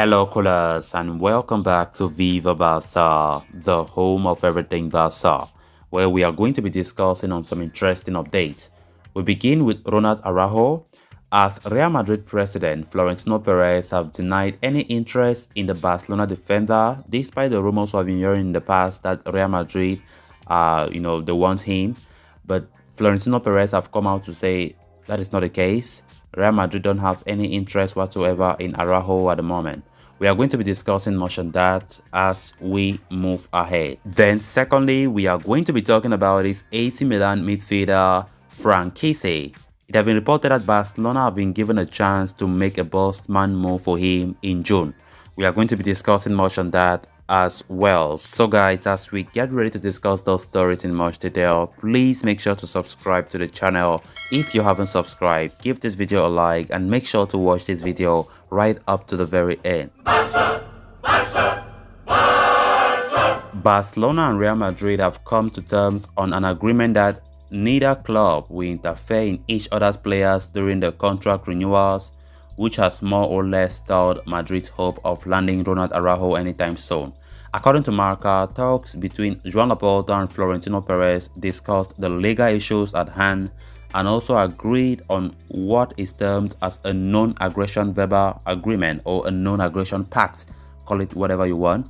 Hello, callers, and welcome back to Viva Barça, the home of everything Barça, where we are going to be discussing on some interesting updates. We begin with Ronald Araujo, as Real Madrid president Florentino Perez have denied any interest in the Barcelona defender, despite the rumors we have been hearing in the past that Real Madrid, they want him. But Florentino Perez have come out to say that is not the case. Real Madrid don't have any interest whatsoever in Araujo at the moment. We are going to be discussing much on that as we move ahead. Then secondly, we are going to be talking about this AC Milan midfielder Kessie. It has been reported that Barcelona have been given a chance to make a bust man move for him in June. We are going to be discussing much on that as well. So guys, as we get ready to discuss those stories in much detail, please make sure to subscribe to the channel. If you haven't subscribed, give this video a like and make sure to watch this video right up to the very end. Barça, Barça, Barça. Barcelona and Real Madrid have come to terms on an agreement that neither club will interfere in each other's players during the contract renewals, which has more or less stalled Madrid's hope of landing Ronald Araujo anytime soon. According to Marca, talks between Joan Laporta and Florentino Perez discussed the legal issues at hand and also agreed on what is termed as a non-aggression verbal agreement or a non-aggression pact, call it whatever you want.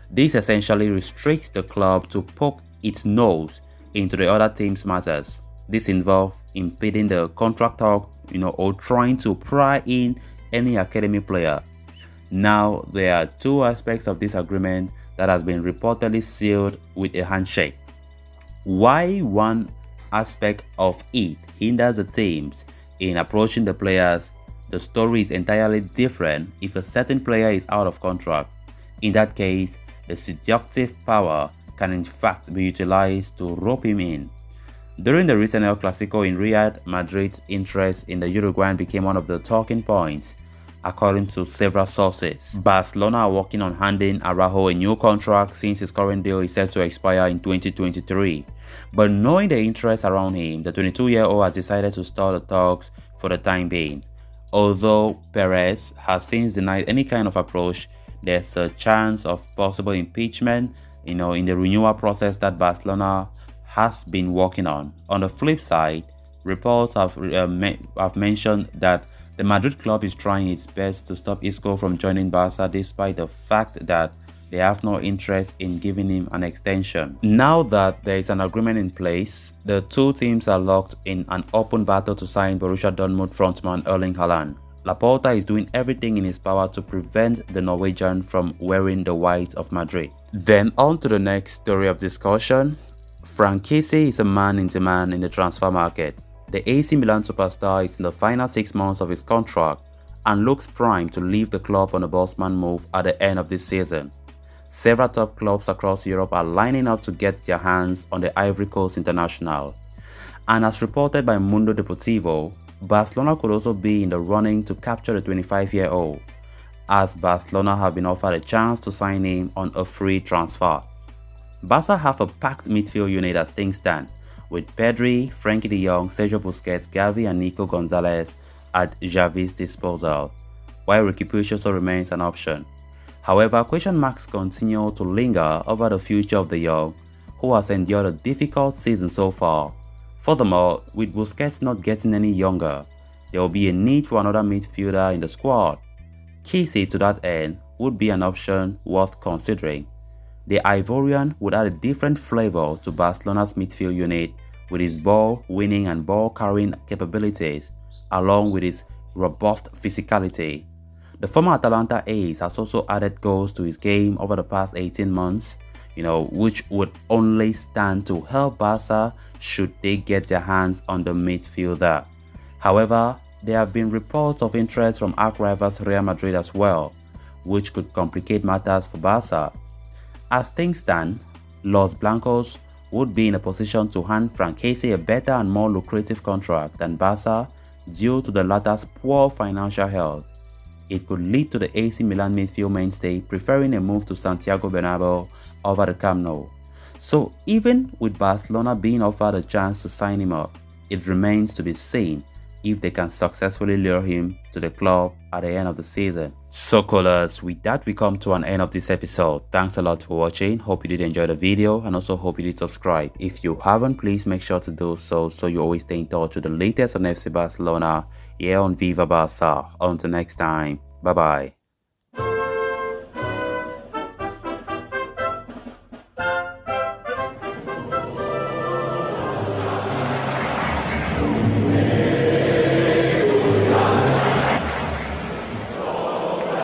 This essentially restricts the club to poke its nose into the other team's matters. This involves impeding the contract talk, or trying to pry in any academy player. Now, there are two aspects of this agreement that has been reportedly sealed with a handshake. Why one aspect of it hinders the teams in approaching the players, the story is entirely different if a certain player is out of contract. In that case, the seductive power can in fact be utilized to rope him in. During the recent El Clasico in Riyadh, Madrid's interest in the Uruguayan became one of the talking points, according to several sources. Barcelona are working on handing Araujo a new contract since his current deal is set to expire in 2023. But knowing the interest around him, the 22-year-old has decided to stall the talks for the time being. Although Perez has since denied any kind of approach, there's a chance of possible impeachment, in the renewal process that Barcelona has been working on. On the flip side, reports have mentioned that the Madrid club is trying its best to stop Isco from joining Barca despite the fact that they have no interest in giving him an extension. Now that there is an agreement in place, the two teams are locked in an open battle to sign Borussia Dortmund frontman Erling Haaland. Laporta is doing everything in his power to prevent the Norwegian from wearing the white of Madrid. Then on to the next story of discussion. Kessie is a man in demand in the transfer market. The AC Milan superstar is in the final 6 months of his contract and looks primed to leave the club on a bossman move at the end of this season. Several top clubs across Europe are lining up to get their hands on the Ivory Coast international. And as reported by Mundo Deportivo, Barcelona could also be in the running to capture the 25-year-old, as Barcelona have been offered a chance to sign him on a free transfer. Barca have a packed midfield unit as things stand, with Pedri, Frenkie de Jong, Sergio Busquets, Gavi and Nico Gonzalez at Xavi's disposal, while Riqui Puig also remains an option. However, question marks continue to linger over the future of the young, who has endured a difficult season so far. Furthermore, with Busquets not getting any younger, there will be a need for another midfielder in the squad. Kessie, to that end, would be an option worth considering. The Ivorian would add a different flavor to Barcelona's midfield unit with his ball-winning and ball-carrying capabilities, along with his robust physicality. The former Atalanta ace has also added goals to his game over the past 18 months, which would only stand to help Barca should they get their hands on the midfielder. However, there have been reports of interest from arch-rivals Real Madrid as well, which could complicate matters for Barca. As things stand, Los Blancos would be in a position to hand Kessie a better and more lucrative contract than Barca due to the latter's poor financial health. It could lead to the AC Milan midfield mainstay preferring a move to Santiago Bernabeu over the Camp Nou. So even with Barcelona being offered a chance to sign him up, it remains to be seen if they can successfully lure him to the club at the end of the season. So callers, with that we come to an end of this episode. Thanks a lot for watching. Hope you did enjoy the video and also hope you did subscribe. If you haven't, please make sure to do so you always stay in touch with the latest on FC Barcelona here on Viva Barca. Until next time, bye bye.